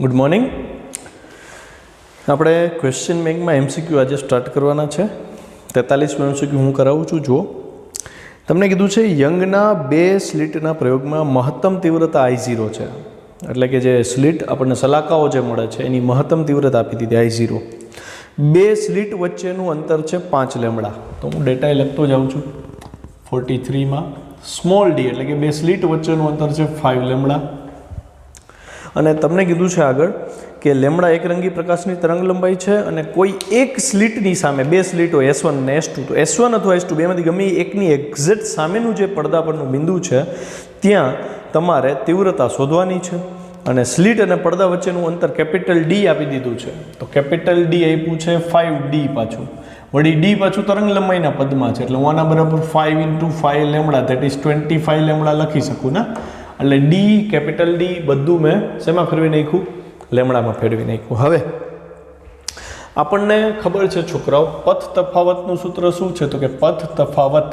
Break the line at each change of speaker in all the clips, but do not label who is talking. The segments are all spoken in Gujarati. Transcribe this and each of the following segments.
Good morning. આપણે ક્વેશ્ચન બેંકમાં એમસીક્યુ આજે સ્ટાર્ટ કરવાના છે. 43મો એમસીક્યુ હું કરાવું છું. જુઓ, તમને કીધું છે યંગના બે સ્લિટના પ્રયોગમાં મહત્તમ તીવ્રતા I0 છે. એટલે કે જે સ્લિટ આપણને સલાકાઓ જે મળે છે એની મહત્તમ તીવ્રતા આપી દીધી I0. બે સ્લિટ વચ્ચેનું અંતર છે 5 લેમ્બડા. તો હું ડેટા લખતો જાઉં છું. 43માં સ્મોલ ડી એટલે કે બે સ્લિટ વચ્ચેનું અંતર છે 5 લેમ્બડા. અને તમને કીધું છે આગળ કે લેમ્બડા એકરંગી પ્રકાશની તરંગ લંબાઈ છે અને કોઈ એક સ્લિટની સામે બે સ્લિટ હોય S1 અને S2, તો S1 અથવા S2 બેમાંથી ગમે એકની એક્ઝેક્ટ સામેનું જે પડદા પરનું બિંદુ છે ત્યાં તમારે તીવ્રતા શોધવાની છે. અને સ્લિટ અને પડદા વચ્ચેનું અંતર કેપિટલ D આપી દીધું છે. તો કેપિટલ D આપ્યું છે 5D પાછું. વળી D પાછું તરંગ લંબાઈના પદમાં છે એટલે હું આના બરાબર 5 × 5 લેમ્બડા દેટ ઇઝ 25 લેમ્બડા લખી શકું ને. એટલે ડી કેપિટલ ડી બધું મેં શેમાં ફેરવી નાખ્યું? લેમડામાં ફેરવી નાખ્યું. હવે આપણને ખબર છે છોકરાઓ, પથ તફાવતનું સૂત્ર શું છે? તો કે પથ તફાવત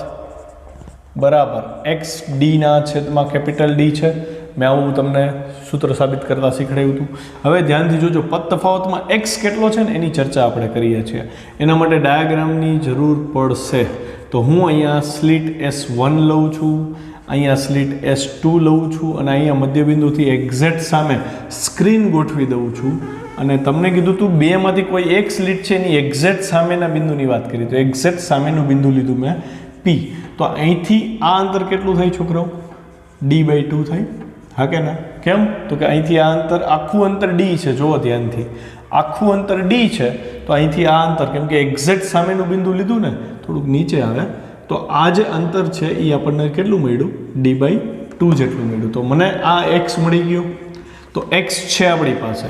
બરાબર એક્સ ડીના છેદમાં કેપિટલ ડી છે. મેં આવું તમને સૂત્ર સાબિત કરતા શીખવાડ્યું હતું. હવે ધ્યાનથી જોજો, પથ તફાવતમાં એક્સ કેટલો છે ને એની ચર્ચા આપણે કરીએ છીએ. એના માટે ડાયાગ્રામની જરૂર પડશે. તો હું અહીંયા સ્લિટ S1 લઉં છું, અહીંયા સ્લિટ S2 લઉં છું અને અહીંયા મધ્યબિંદુથી એક્ઝેક્ટ સામે સ્ક્રીન ગોઠવી દઉં છું. અને તમને કીધું હતું બેમાંથી કોઈ એક સ્લિટ છે એની એક્ઝેક્ટ સામેના બિંદુની વાત કરી. તો એક્ઝેક્ટ સામેનું બિંદુ લીધું મેં P. તો અહીંથી આ અંતર કેટલું થાય છોકરાઓ? D/2 થાય. હા કે ના? કેમ? તો કે અહીંથી આ અંતર, આખું અંતર D છે. જુઓ ધ્યાનથી, આખું અંતર D છે. તો અહીંથી આ અંતર, કેમ કે એક્ઝેક્ટ સામેનું બિંદુ લીધું ને, થોડુંક નીચે આવે, તો આ જે અંતર છે એ આપણને કેટલું મળ્યું? D/2 જેટલું મળ્યું. તો મને આ x મળી ગયો. તો x છે આપણી પાસે,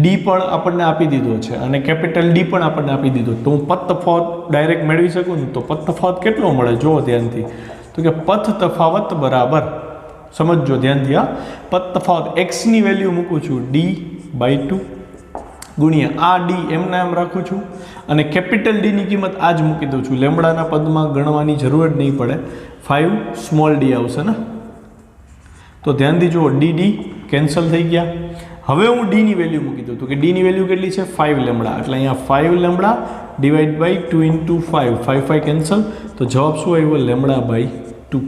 D પણ આપણને આપી દીધો છે અને કેપિટલ D પણ આપણને આપી દીધો. તો હું પથ તફાવત ડાયરેક્ટ મેળવી શકું ને. તો પથ તફાવત કેટલો મળે? જુઓ ધ્યાનથી. તો કે પથ તફાવત બરાબર, સમજજો ધ્યાનથી, આ પથ તફાવત x ની વેલ્યુ મૂકું છું D/2 ગુણ્યા આ D એમને એમ રાખું છું અને કેપિટલ D ની કિંમત આ જ મૂકી દઉં છું. લેમ્બડાના પદમાં ગણવાની જરૂર જ નહીં પડે. 5 સ્મોલ d આવશે ને. તો ધ્યાનથી જુઓ, D કેન્સલ થઈ ગયા. હવે હું D ની વેલ્યુ મૂકી દઉં. તો કે D ની વેલ્યુ કેટલી છે? 5 લેમ્બડા. એટલે અહીંયા 5 લેમ્બડા / 2 × 5, 5 કેન્સલ. તો જવાબ શું આવ્યો? લેમ્બડા/2.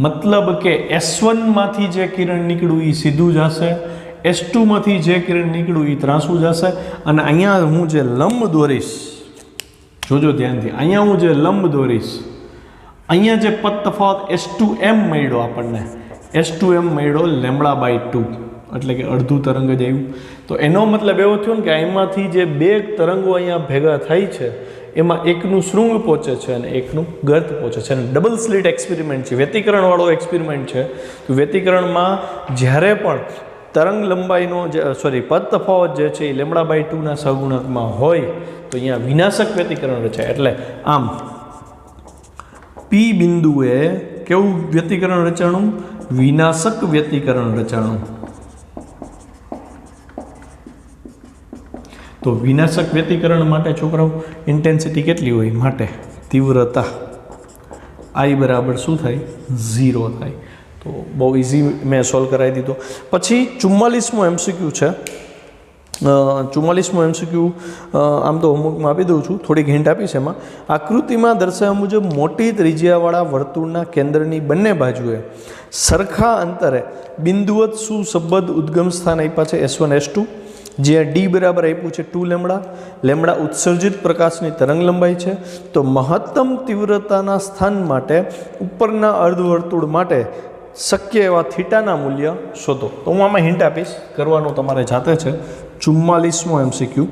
મતલબ કે S1 માંથી જે કિરણ નીકળ્યું એ સીધું જશે, S2 માંથી જે કિરણ નીકળ્યું એ ત્રાંસું જશે. અને અહીંયા હું જે લંબ દોરીશ, જોજો ધ્યાનથી, અહીંયા હું જે લંબ દોરીશ, અહીંયા જે પથ તફાવત S2m મળ્યો આપણને, S2m મળ્યો લેમ્બડા/2, એટલે કે અડધું તરંગ જ આવ્યું. તો એનો મતલબ એવો થયો ને કે એમાંથી જે બે તરંગો અહીંયા ભેગા થાય છે એમાં એકનું શૃંગ પહોંચે છે અને એકનું ગર્ત પહોંચે છે. અને ડબલ સ્લિટ એક્સપેરિમેન્ટ છે, વ્યતિકરણવાળો એક્સપેરિમેન્ટ છે. તો વ્યતિકરણમાં જ્યારે પણ તરંગ લંબાઈનો પથ તફાવત જે છે એ લેમ્બડા/2ના સહગુણકમાં હોય તો અહીંયા વિનાશક વ્યતિકરણ રચાય. એટલે આમ P બિંદુએ કેવું વ્યતિકરણ રચાણું? વિનાશક વ્યતિકરણ રચાણું. તો વિનાશક વ્યતિકરણ માટે છોકરાઓ ઇન્ટેન્સિટી કેટલી હોય? માટે તીવ્રતા I બરાબર શું થાય? 0 થાય. તો બહુ ઇઝી મેં સોલ્વ કરાવી દીધો. પછી 44મો એમસીક્યુ છે. 44મો એમસીક્યુ આમ તો હોમવર્કમાં આપી દઉં છું, થોડીક હિન્ટ આપીશ એમાં. આકૃતિમાં દર્શાવ્યા મુજબ મોટી ત્રિજ્યાવાળા વર્તુળના કેન્દ્રની બંને બાજુએ સરખા અંતરે બિંદુવત સુસંબદ્ધ ઉદ્ગમ સ્થાન આપ્યા છે S1 S2, જ્યાં D બરાબર આપ્યું છે 2 લેમ્બડા. લેમ્બડા ઉત્સર્જિત પ્રકાશની તરંગ લંબાઈ છે. તો મહત્તમ તીવ્રતાના સ્થાન માટે ઉપરના અર્ધવર્તુળ માટે શક્ય એવા થીટાના મૂલ્ય શોધો. તો હું આમાં હિન્ટ આપીશ, કરવાનું તમારે જાતે છે. 44મો એમસીક્યુ.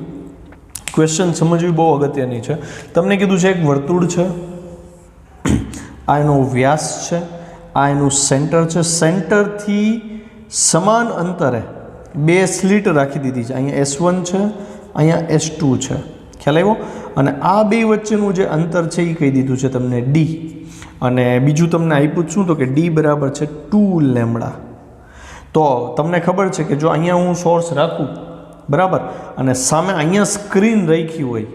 ક્વેશ્ચન સમજવી બહુ અગત્યની છે. તમને કીધું છે એક વર્તુળ છે, આ એનો વ્યાસ છે, આ એનું સેન્ટર છે. સેન્ટરથી સમાન અંતરે બે સ્લિટ રાખી દીધી છે. અહીંયા S1 છે, અહીંયા S2 છે. ખ્યાલ આવ્યો? અને આ બે વચ્ચેનું જે અંતર છે એ કહી દીધું છે તમને D. અને બીજું તમને આપ્યું શું? તો કે D બરાબર છે 2 લેમ્બડા. તો તમને ખબર છે કે જો અહીંયા હું સોર્સ રાખું બરાબર અને સામે અહીંયા સ્ક્રીન રાખી હોય,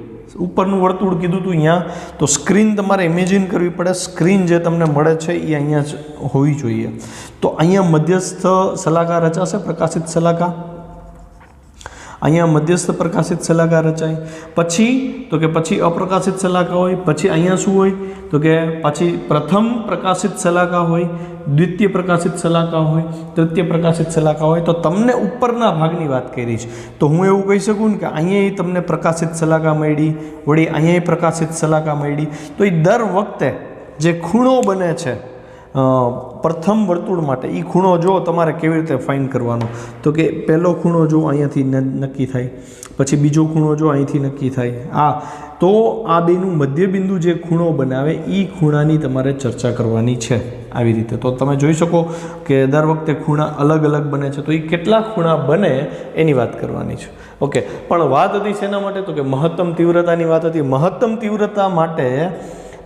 ઉપરનું વર્તુળ કીધું હતું અહીંયા, તો સ્ક્રીન તમારે ઇમેજિન કરવી પડે. સ્ક્રીન જે તમને મળે છે એ અહીંયા જ હોવી જોઈએ. તો અહીંયા મધ્યસ્થ સલાકા રચાશે, પ્રકાશિત સલાકા. અહીંયા મધ્યસ્થ પ્રકાશિત શલાકા રચાય, પછી અપ્રકાશિત શલાકા હોય, પછી અહીંયા શું હોય તો કે પછી પ્રથમ પ્રકાશિત શલાકા હોય, દ્વિતીય પ્રકાશિત શલાકા હોય, તૃતીય પ્રકાશિત શલાકા હોય. તો તમને ઉપરના ભાગની વાત કરી છે તો હું એવું કહી શકું ને કે અહીંયા તમને પ્રકાશિત શલાકા મળી, વળી અહીંયા પ્રકાશિત શલાકા મળી. તો એ દર વખતે જે ખૂણો બને છે પ્રથમ વર્તુળ માટે, એ ખૂણો જો તમારે કેવી રીતે ફાઇન્ડ કરવાનો તો કે પહેલો ખૂણો જો અહીંયાથી નક્કી થાય, પછી બીજો ખૂણો જો અહીંથી નક્કી થાય, તો આ બેનું મધ્યબિંદુ જે ખૂણો બનાવે એ ખૂણાની તમારે ચર્ચા કરવાની છે આવી રીતે. તો તમે જોઈ શકો કે દર વખતે ખૂણા અલગ અલગ બને છે, તો એ કેટલા ખૂણા બને એની વાત કરવાની છે. ઓકે, પણ વાત હતી શેના માટે તો કે મહત્તમ તીવ્રતાની વાત હતી. મહત્તમ તીવ્રતા માટે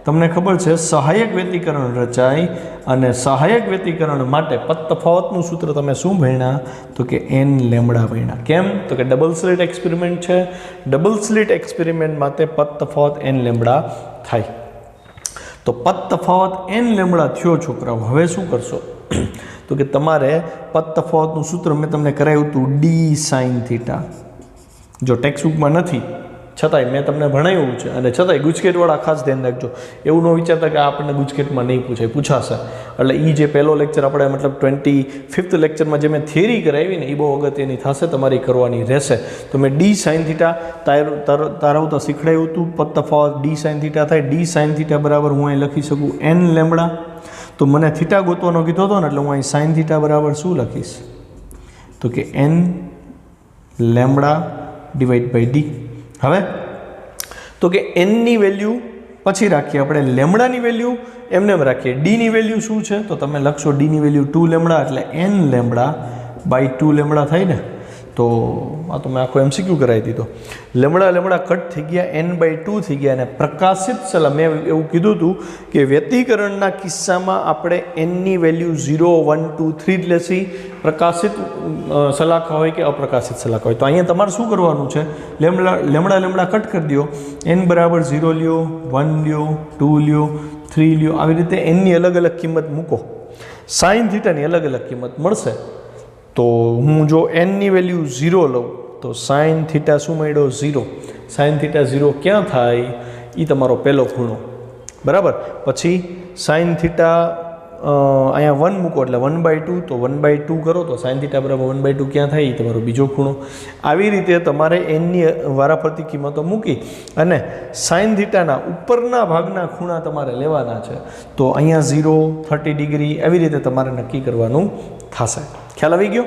તમને ખબર છે સહાયક વ્યતિકરણ રચાય, અને સહાયક વ્યતિકરણ માટે પદ તફાવતનું સૂત્ર તમે શું ભણ્યા તો કે n લેમ્બડા ભણ્યા. કેમ તો કે ડબલ સ્લિટ એક્સપેરિમેન્ટ છે, ડબલ સ્લિટ એક્સપેરિમેન્ટ માટે પદ તફાવત n લેમ્બડા થાય. તો પદ તફાવત n લેમ્બડા થયો છોકરાઓ. હવે શું કરશો તો કે તમારે પદ તફાવતનું સૂત્ર મેં તમને કરાવ્યું હતું d sin થીટા. જો ટેક્સ્ટ બુકમાં નથી છતાંય મેં તમને ભણાવ્યું છે, અને છતાંય ગુજકેટવાળા ખાસ ધ્યાન રાખજો. એવું ન વિચારતા કે આપણને ગુજકેટમાં નહીં પૂછાશે. એટલે એ જે પહેલો લેક્ચર આપણે મતલબ 25th લેક્ચરમાં જે મેં થિયરી કરાવી ને એ બહુ અગત્યની થશે, તમારી કરવાની રહેશે. તો મેં ડી સાઇન થીટા તારવતા શીખડાયું હતું. પદ તફાવત ડી સાઇન થીટા થાય. ડી સાઇન થીટા બરાબર હું અહીં લખી શકું n લેમ્બડા. તો મને થીટા ગોતવાનો કીધો હતો ને, એટલે હું અહીં સાઇન થીટા બરાબર શું લખીશ તો કે n lambda divide by D. હવે તો કે એનની વેલ્યુ પછી રાખીએ આપણે, લેમ્બડાની વેલ્યુ એમને એમ રાખીએ. ડીની વેલ્યુ શું છે તો તમે લખશો ડીની વેલ્યુ 2 લેમ્બડા, એટલે n લેમ્બડા બાય 2 લેમ્બડા થાય ને. તો આ તો મેં આખો MCQ કરાવી દીધો. લેમ્બડા કટ થઈ ગયા, n બાય 2 થઈ ગયા. અને પ્રકાશિત શલાકા મેં એવું કીધું હતું કે વ્યતિકરણના કિસ્સામાં આપણે nની વેલ્યુ 0, 1, 2, 3 જ લેશી, પ્રકાશિત શલાકા હોય કે અપ્રકાશિત શલાકા હોય. તો અહીંયા તમારે શું કરવાનું છે, લેમ્બડા કટ કરી દો, n બરાબર 0 લ્યો, 1 લ્યો, 2 લ્યો, 3 લ્યો, આવી રીતે nની અલગ અલગ કિંમત મૂકો. સાઇન થીટાની અલગ અલગ કિંમત મળશે. તો હું જો nની વેલ્યુ 0 લઉં તો સાઇન થીટા શું મળ્યો 0. સાઇન થીટા 0 ક્યાં થાય એ તમારો પહેલો ખૂણો બરાબર. પછી સાઇન થીટા અહીંયા 1 મૂકો એટલે 1/2, તો 1/2 કરો તો સાઇન થીટા બરાબર 1/2 ક્યાં થાય એ તમારો બીજો ખૂણો. આવી રીતે તમારે nની વારાફરતી કિંમતો મૂકી અને સાઇન થીટાના ઉપરના ભાગના ખૂણા તમારે લેવાના છે. તો અહીંયા 0, 30 ડિગ્રી આવી રીતે તમારે નક્કી કરવાનું થશે. ખ્યાલ આવી ગયો?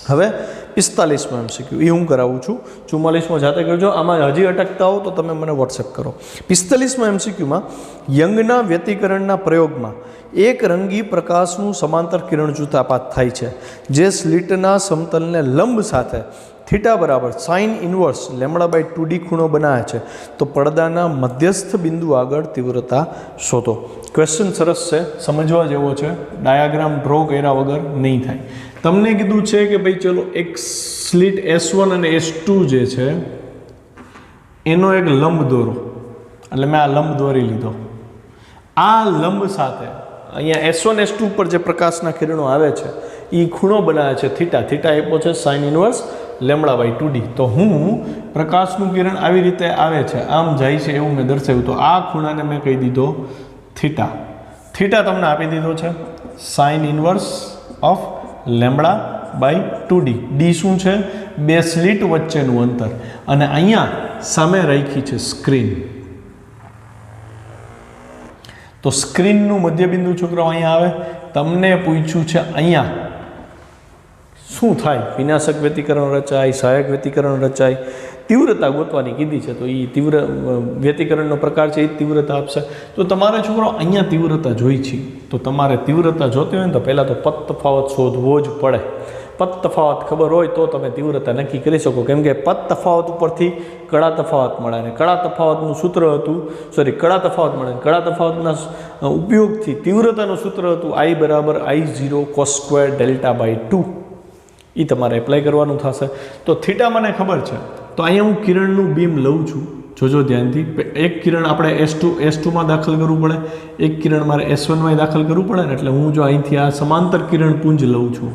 હવે 45માં MCQ એ હું કરાવું છું, 44માં જાતે કરજો. આમાં હજી અટકતા હો તો તમે મને વોટ્સએપ કરો. 45માં MCQમાં યંગના વ્યતિકરણના પ્રયોગમાં એક રંગી પ્રકાશનું સમાંતર કિરણ જૂથાપાત થાય છે, જે સ્લિટના સમતલને લંબ સાથે થીટા બરાબર sine inverse lambda by 2d ખૂણો બનાવે છે. તો પડદાના મધ્યસ્થ બિંદુ આગળ તીવ્રતા શોધો. ક્વેશ્ચન સરસ છે, સમજવા જેવો છે, ડાયાગ્રામ ડ્રો કર્યા વગર નહીં થાય. તમને કીધું છે કે ભાઈ ચલો એક સ્લિટ S1 અને S2 જે છે એનો એક લંબ દોરો. એટલે મેં આ લંબ દોરી લીધો. આ લંબ સાથે અહીંયા S1 S2 પર જે પ્રકાશના કિરણો આવે છે એ ખૂણો બનાવે છે થીટા. થીટા આપ્યો છે sine inverse lambda by 2d. તો હું પ્રકાશનું કિરણ આવી રીતે આવે છે, આમ જાય છે એવું મેં દર્શાવ્યું. તો આ ખૂણાને મેં કહી દીધો થીટા. થીટા તમને આપી દીધો છે sine inverse of lambda by 2d. D શું છે? બે સ્લિટ વચ્ચેનું અંતર. અને અહીંયા સામે રાખી છે સ્ક્રીન. તો સ્ક્રીનનું મધ્યબિંદુ છોકરાઓ અહીંયા આવે. તમને પૂછ્યું છે અહીંયા શું થાય, વિનાશક વ્યતિકરણ રચાય, સહાયક વ્યતિકરણ રચાય, તીવ્રતા ગોતવાની કીધી છે. તો એ તીવ્ર વ્યતિકરણનો પ્રકાર છે, એ તીવ્રતા આપશે. તો તમારે છોકરો અહીંયા તીવ્રતા જોઈ છે. તો તમારે તીવ્રતા જોતી હોય ને તો પહેલાં તો પદ તફાવત શોધવો જ પડે. પદ તફાવત ખબર હોય તો તમે તીવ્રતા નક્કી કરી શકો. કેમ કે પદ તફાવત ઉપરથી કળા તફાવત મળે, અને કળા તફાવતનું સૂત્ર હતું કળા તફાવત મળે, કળા તફાવતના ઉપયોગથી તીવ્રતાનું સૂત્ર હતું I બરાબર I0 cos square delta by 2. એ તમારે એપ્લાય કરવાનું થશે. તો થીટા મને ખબર છે, તો અહીંયા હું કિરણનું બીમ લઉં છું. જોજો ધ્યાનથી. એક કિરણ આપણે S2માં દાખલ કરવું પડે, એક કિરણ મારે S1માં દાખલ કરવું પડે ને. એટલે હું જો અહીંથી આ સમાંતર કિરણ પુંજ લઉં છું,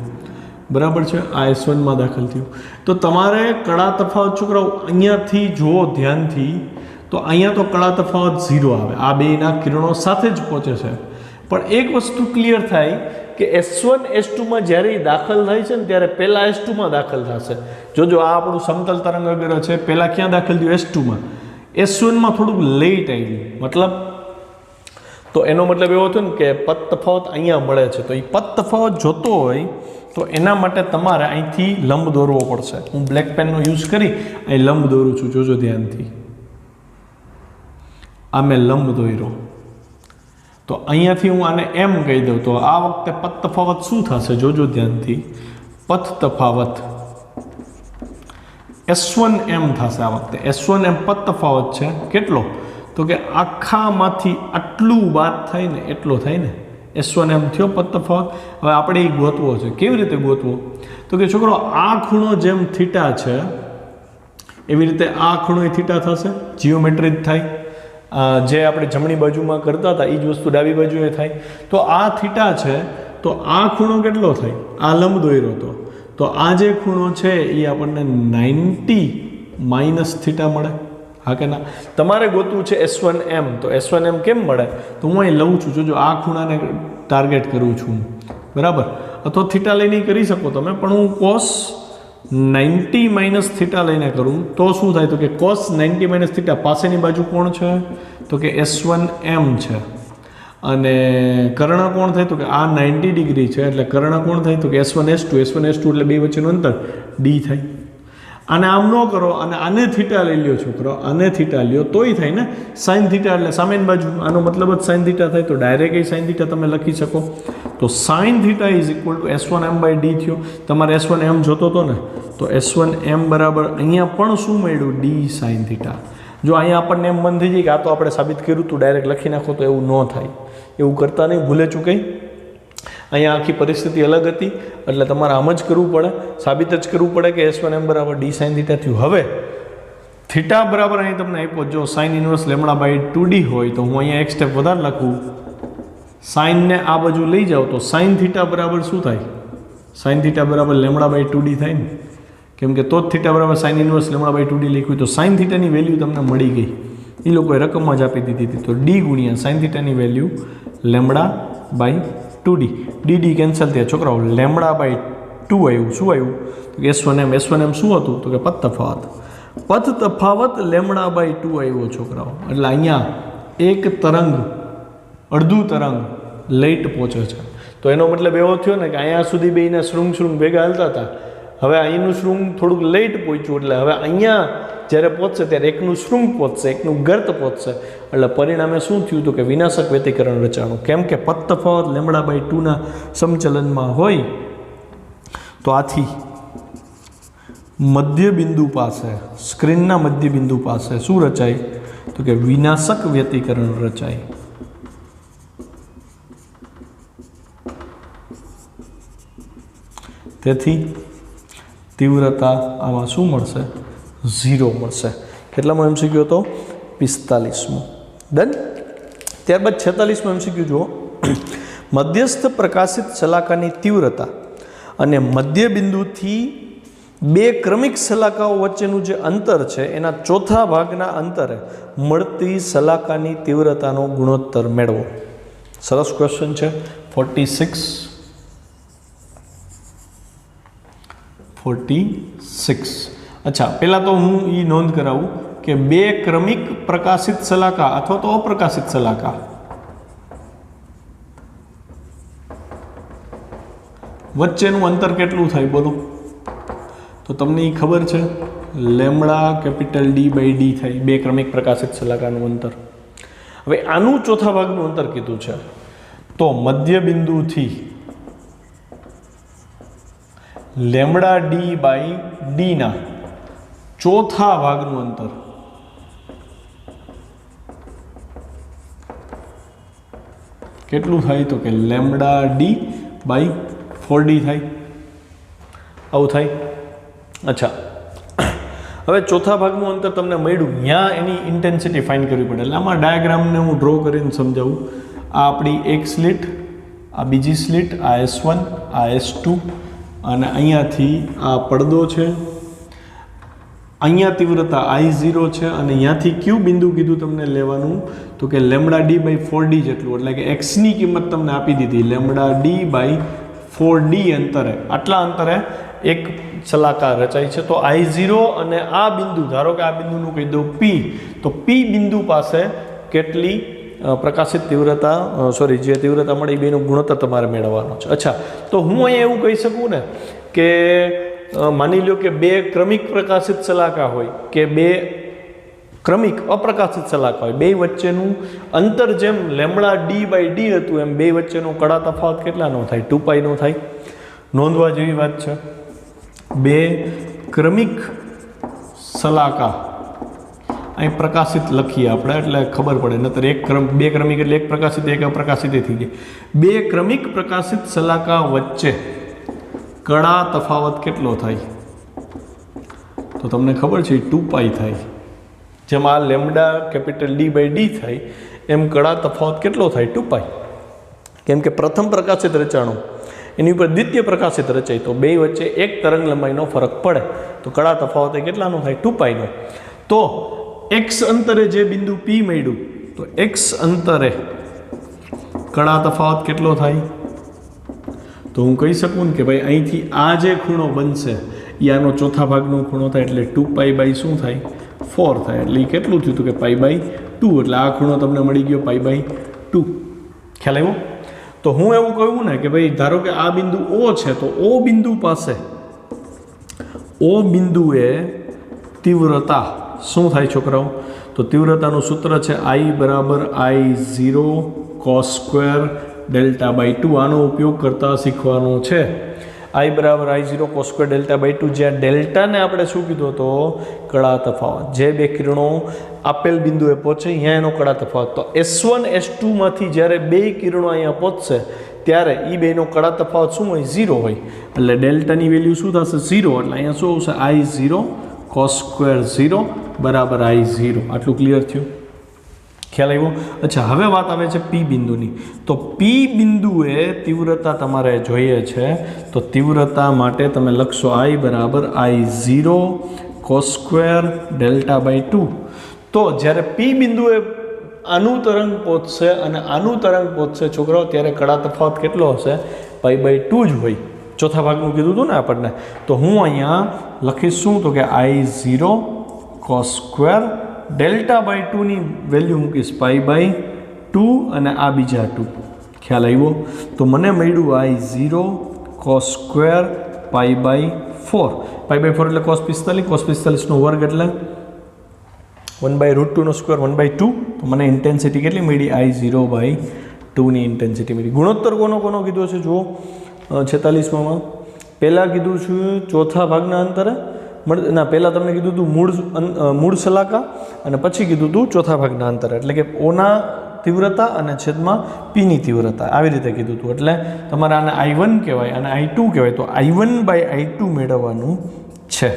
બરાબર છે, આ S1 માં દાખલ થયું. તો તમારે કડા તફાવત છોકરાઓ અહીંયાથી જુઓ ધ્યાનથી, તો અહીંયા તો કડા તફાવત 0 આવે, આ બેના કિરણો સાથે જ પહોંચે છે. પણ એક વસ્તુ ક્લિયર થાય કે S1 S2 માં જ્યારે દાખલ થાય છે ને ત્યારે પહેલાં S2 માં દાખલ થશે. જોજો આ આપણું સમતલ તરંગ અગ્ર છે, પહેલાં ક્યાં દાખલ થયું? S2 માં. S1 માં થોડુંક લેટ આવ્યું, મતલબ તો એનો મતલબ એવો થયો ને કે પદ તફાવત અહીંયા મળે છે. તો એ પદ તફાવત જોતો હોય તો એના માટે તમારે અહીંથી લંબ દોરવો પડશે. હું બ્લેક પેનનો યુઝ કરી અહીં લંબ દોરું છું, જોજો ધ્યાનથી. આ મેં લંબ દોર્યો, તો અહીંયાથી હું આને એમ કહી દઉં તો આ વખતે પદ તફાવત શું થશે? જોજો ધ્યાનથી. પથ તફાવત S1M થશે આ વખતે. S1M પદ તફાવત છે કેટલો? તો કે આખામાંથી આટલું બાદ થાય ને એટલો થાય ને, S1M થયો પદ તફાવત. હવે આપણે એ ગોતવો છે. કેવી રીતે ગોતવો? તો કે છોકરો આ ખૂણો જેમ થીટા છે એવી રીતે આ ખૂણો થીટા થશે, જીઓમેટ્રી જ થાય. જે આપણે જમણી બાજુમાં કરતા હતા એ જ વસ્તુ ડાબી બાજુએ થાય. તો આ થીટા છે તો આ ખૂણો કેટલો થાય? આ લંબ દોર્યો હતો તો આ જે ખૂણો છે એ આપણને 90 માઇનસ થીટા મળે. હા કે ના? તમારે ગોતવું છે S1M. તો S1M કેમ મળે? તો હું અહીં લઉં છું, જોજો આ ખૂણાને ટાર્ગેટ કરું છું, બરાબર. અથવા થીટા લઈને કરી શકો તમે, પણ હું cos 90 માઇનસ થીટા લઈને કરું તો શું થાય? તો કે cos 90 માઇનસ થીટા પાસેની બાજુ કોણ છે? તો કે S1M છે. અને કર્ણ કોણ થાય? તો કે આ 90 ડિગ્રી છે એટલે કર્ણ કોણ થાય? તો કે S1 S2. S1 S2 એટલે બે વચ્ચેનું અંતર D થાય. આને આમ ન કરો અને આને થીટા લઈ લ્યો છોકરો, આને થીટા લ્યો તોય થાય ને. સાઇન થીટા એટલે સામેની બાજુ, આનો મતલબ જ સાઇન થીટા થાય. તો ડાયરેક્ટ એ સાઇન થીટા તમે લખી શકો. તો sine theta is equal to S1M/D થયો. તમારે S1M જોતો હતો ને, તો S1M બરાબર અહીંયા પણ શું મળ્યું? D sine theta. જો અહીંયા આપણને એમ મન થઈ જાય કે આ તો આપણે સાબિત કર્યું તું, ડાયરેક્ટ લખી નાખો, તો એવું ન થાય. એવું કરતા નહીં, ભૂલે ચૂકાઈ. અહીંયા આખી પરિસ્થિતિ અલગ હતી એટલે તમારે આમ જ કરવું પડે, સાબિત જ કરવું પડે કે S1M બરાબર D સાઇન થીટા થયું. હવે થીટા બરાબર અહીં તમને આપ્યો, જો સાઇન ઇન્વર્સ λ/2D હોય તો હું અહીંયા એક સ્ટેપ વધારે લખું, સાઇનને આ બાજુ લઈ જાઓ તો સાઇન થીટા બરાબર શું થાય? સાઇન થીટા બરાબર λ/2D થાય ને, કેમ કે તો જ થીટા બરાબર સાઇન ઇન્વર્સ λ/2D લખ્યું. તો સાઇન થીટાની વેલ્યુ તમને મળી ગઈ, એ લોકોએ રકમમાં જ આપી દીધી હતી. તો D ગુણ્યા સાઇન થીટાની વેલ્યુ λ/2D. dd કેન્સલ થયા છોકરાઓ, λ/2 આવ્યું. શું આવ્યું? તો કે S1M. S1M શું હતું? તો કે પદ તફાવત. પદ તફાવત λ/2 આવ્યો છોકરાઓ. એટલે અહીંયા એક તરંગ, અડધું તરંગ લેટ પહોંચે છે. તો એનો મતલબ એવો થયો ને કે અહીંયા સુધી બેના શૃંગ ભેગા હાલતા હતા, હવે અહીંનું શૃંગ થોડુંક લેટ પહોંચ્યું. એટલે હવે અહીંયા જ્યારે પહોંચશે ત્યારે એકનું શૃંગ પહોંચશે, એકનું ગર્ત પહોંચશે. એટલે પરિણામે શું થયું? તો કે વિનાશક વ્યતિકરણ રચાણું. કેમ કે પદ તફાવત λ/2 ના સમચલનમાં હોય તો આથી મધ્ય બિંદુ પાસે, સ્ક્રીનના મધ્ય બિંદુ પાસે શું રચાય? તો કે વિનાશક વ્યતિકરણ રચાય. તેથી તીવ્રતા આમાં શું મળશે? 0 મળશે. કેટલામાં MCQ હતો? 45મો. ડન. ત્યારબાદ 46મો MCQ જુઓ. મધ્યસ્થ પ્રકાશિત શલાકાની તીવ્રતા અને મધ્ય બિંદુથી બે ક્રમિક શલાકાઓ વચ્ચેનું જે અંતર છે એના ચોથા ભાગના અંતરે મળતી શલાકાની તીવ્રતાનો ગુણોત્તર મેળવો. સરસ ક્વેશ્ચન છે. 46. અચ્છા, પહેલાં તો હું એ નોંધ કરાવું કે બે ક્રમિક પ્રકાશિત શલાકા અથવા તો અપ્રકાશિત શલાકા વચ્ચેનું અંતર કેટલું થાય બોલો? તો તમને એ ખબર છે, λD/D થાય બે ક્રમિક પ્રકાશિત શલાકાનું અંતર. હવે આનું ચોથા ભાગનું અંતર કીધું છે, તો મધ્ય બિંદુથી λD/D ના ચોથા ભાગનું અંતર કેટલું થાય? તો કે λD/4D થાય. આવું થાય. અચ્છા, હવે ચોથા ભાગનું અંતર તમને મળ્યું, ત્યાં એની ઇન્ટેન્સિટી ફાઇન્ડ કરવી પડે. એટલે આમાં ડાયાગ્રામને હું ડ્રો કરીને સમજાવું. આ આપણી એક સ્લિટ, આ બીજી સ્લિટ, આ S1, આ S2, અને અહીંયાથી આ પડદો છે, અહીંયા તીવ્રતા I0 છે અને અહીંયાથી કયું બિંદુ કીધું તમને લેવાનું તો કે λd/4d જેટલું, એટલે કે xની કિંમત તમને આપી દીધી λd/4d અંતરે, આટલા અંતરે એક સલાહકાર રચાય છે. તો I0 અને આ બિંદુ, ધારો કે આ બિંદુનું કહી દઉં P, તો P બિંદુ પાસે કેટલી પ્રકાશિત તીવ્રતા, જે તીવ્રતા મળે એ બેનો ગુણોત્તર તમારે મેળવવાનો છે. અચ્છા, તો હું અહીંયા એવું કહી શકું ને કે માની લો કે બે ક્રમિક પ્રકાશિત સલાહકા હોય કે બે ક્રમિક અપ્રકાશિત સલાહકા હોય, બે વચ્ચેનું અંતર જેમ λd/d હતું એમ બે વચ્ચેનો કડા તફાવત કેટલાનો થાય? 2π નો થાય. નોંધવા જેવી વાત છે. બે ક્રમિક સલાહકા અહીં પ્રકાશિત લખીએ આપણે એટલે ખબર પડે, નહીતર બે ક્રમિક એટલે એક પ્રકાશિત એક અપ્રકાશિત થઈ જાય. બે ક્રમિક પ્રકાશિત સલાહકા વચ્ચે કડા તફાવત કેટલો થાય? તો તમને ખબર છે 2π થાય. જેમ આ λD/d થાય એમ કડા તફાવત કેટલો થાય? 2π. કેમ કે પ્રથમ પ્રકાશિત રચાણું એની ઉપર દ્વિતીય પ્રકાશિત રચાય તો બે વચ્ચે એક તરંગ લંબાઈનો ફરક પડે તો કડા તફાવત એ કેટલાનો થાય? 2π નો. તો x અંતરે જે બિંદુ P મળ્યું તો x અંતરે કડા તફાવત કેટલો થાય? તો હું કહી શકું ને કે ભાઈ અહીંથી આ જે ખૂણો બનશે એ આનો ચોથા ભાગનો ખૂણો થાય એટલે 2π બાય શું થાય? 4 થાય. એટલે એ કેટલું થયું? તો કે π/2. એટલે આ ખૂણો તમને મળી ગયો π/2. ખ્યાલ આવ્યો? તો હું એવું કહું ને કે ભાઈ ધારો કે આ બિંદુ O છે, તો O બિંદુ પાસે O બિંદુએ તીવ્રતા શું થાય છોકરાઓ? તો તીવ્રતાનું સૂત્ર છે I/I0 cos² Δ/2. આનો ઉપયોગ કરતા શીખવાનો છે. I/I0 cos² Δ/2, જ્યાં ડેલ્ટાને આપણે શું કીધો હતો? કડા તફાવત. જે બે કિરણો આપેલ બિંદુએ પહોંચે અહીંયા એનો કડા તફાવત. તો S1 S2 માંથી જ્યારે બે કિરણો અહીંયા પહોંચશે ત્યારે એ બેનો કડા તફાવત શું હોય? 0 હોય. એટલે ડેલ્ટાની વેલ્યુ શું થશે? 0. એટલે અહીંયા શું આવશે? I0 cos² 0 બરાબર I0. આટલું ક્લિયર થયું? ખ્યાલ આવ્યો? અચ્છા, હવે વાત આવે છે P બિંદુની. તો P બિંદુએ તીવ્રતા તમારે જોઈએ છે, તો તીવ્રતા માટે તમે લખશો I/I0 cos² Δ/2. તો જ્યારે P બિંદુએ આનું તરંગ પહોંચશે અને આનું તરંગ પહોંચશે છોકરાઓ ત્યારે કડા તફાવત કેટલો હશે? π/2 જ હોય. ચોથા ભાગનું કીધું હતું ને આપણને. તો હું અહીંયા લખીશ શું? તો કે I0 cos² Δ/2 ની વેલ્યુ મૂકીશ π/2 અને આ બીજા 2. ખ્યાલ આવ્યો? તો મને મળ્યું I0 cos² π/4. π/4 એટલે cos 45. cos 45 નો વર્ગ એટલે 1/√2 નો સ્ક્વેર 1/2. તો મને ઇન્ટેન્સિટી કેટલી મળી? I0/2 ની ઇન્ટેન્સિટી મળી. ગુણોત્તર કોનો કીધો છે જુઓ 46માં. પહેલાં કીધું છું ચોથા ભાગના અંતરે, ના પહેલાં તમને કીધું હતું મૂળ સલાહકા અને પછી કીધું હતું ચોથા ભાગના અંતરે, એટલે કે ઓના તીવ્રતા અને છેદમાં પીની તીવ્રતા, આવી રીતે કીધું હતું. એટલે તમારે આને I1 કહેવાય અને I2 કહેવાય. તો I1/I2 મેળવવાનું છે.